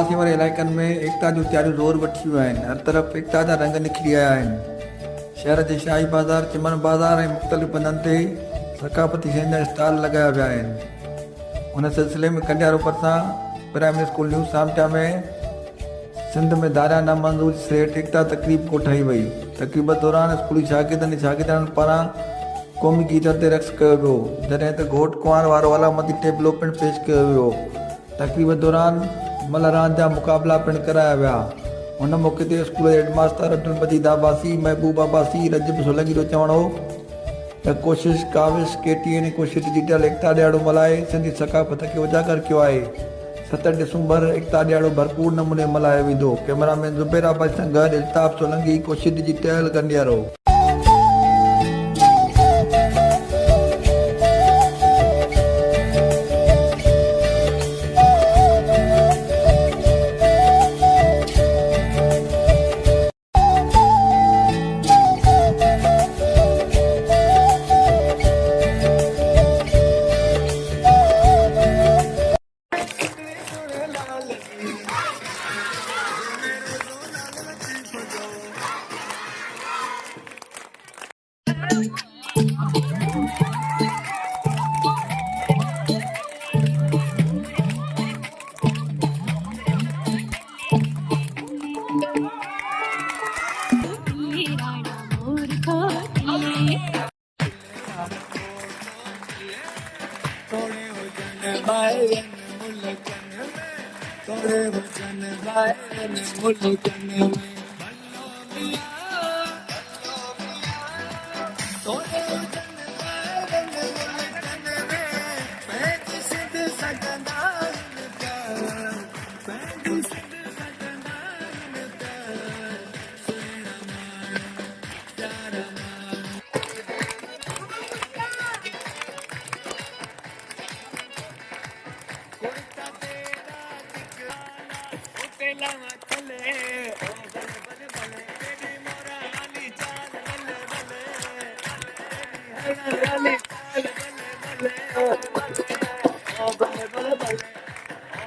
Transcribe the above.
आसेपासे वारे इलाइक़नि में एकता जूं तयारियूं ज़ोर वठी वियूं आहिनि। हर तरफ़ एकता जा रंग निखरी आया आहिनि। शहर जे शाही बाज़ार, चिमन बाज़ार ऐं मुख़्तलिफ़ हंधनि ते सक़ाफ़ती शयुनि जा स्टॉल लॻाया विया आहिनि। हुन सिलसिले में कंडियारो भरिसां प्राइमरी स्कूल न्यू सामटा में सिंध में दारिया नामंज़ूर सेठ एकता तक़रीब कोठाई वई। तक़रीब दौरान स्कूली शागिर्दनि ऐं शागिर्दनि पारां क़ौमी गीतनि ते रक़्स कयो वियो, जॾहिं त घोट कुंवार वारो अलामती टेबलो पिणु पेश कयो वियो। तक़रीब दौरान मल रांदि जा मुक़ाबला पिणु कराया विया। हुन मौक़े ते स्कूल जे हेडमास्टर अब्दुल मजीद अब्बासी, महबूब अब्बासी, रजब सोलंकी जो चवणु हो त कोशिश काविश केटी ऐं कोशिश डिजिटल एकता ॾियारो मल्हाए सिंधी सक़ाफ़त खे उजागर कयो आहे। 7 डिसंबर एकता ॾियारो भरपूर नमूने मल्हायो वेंदो। कैमरामैन ज़ुबैर अब्बासी सां गॾु इल्ताफ़ सोलंकी, कोशिश डिजिटल, कंडियारो।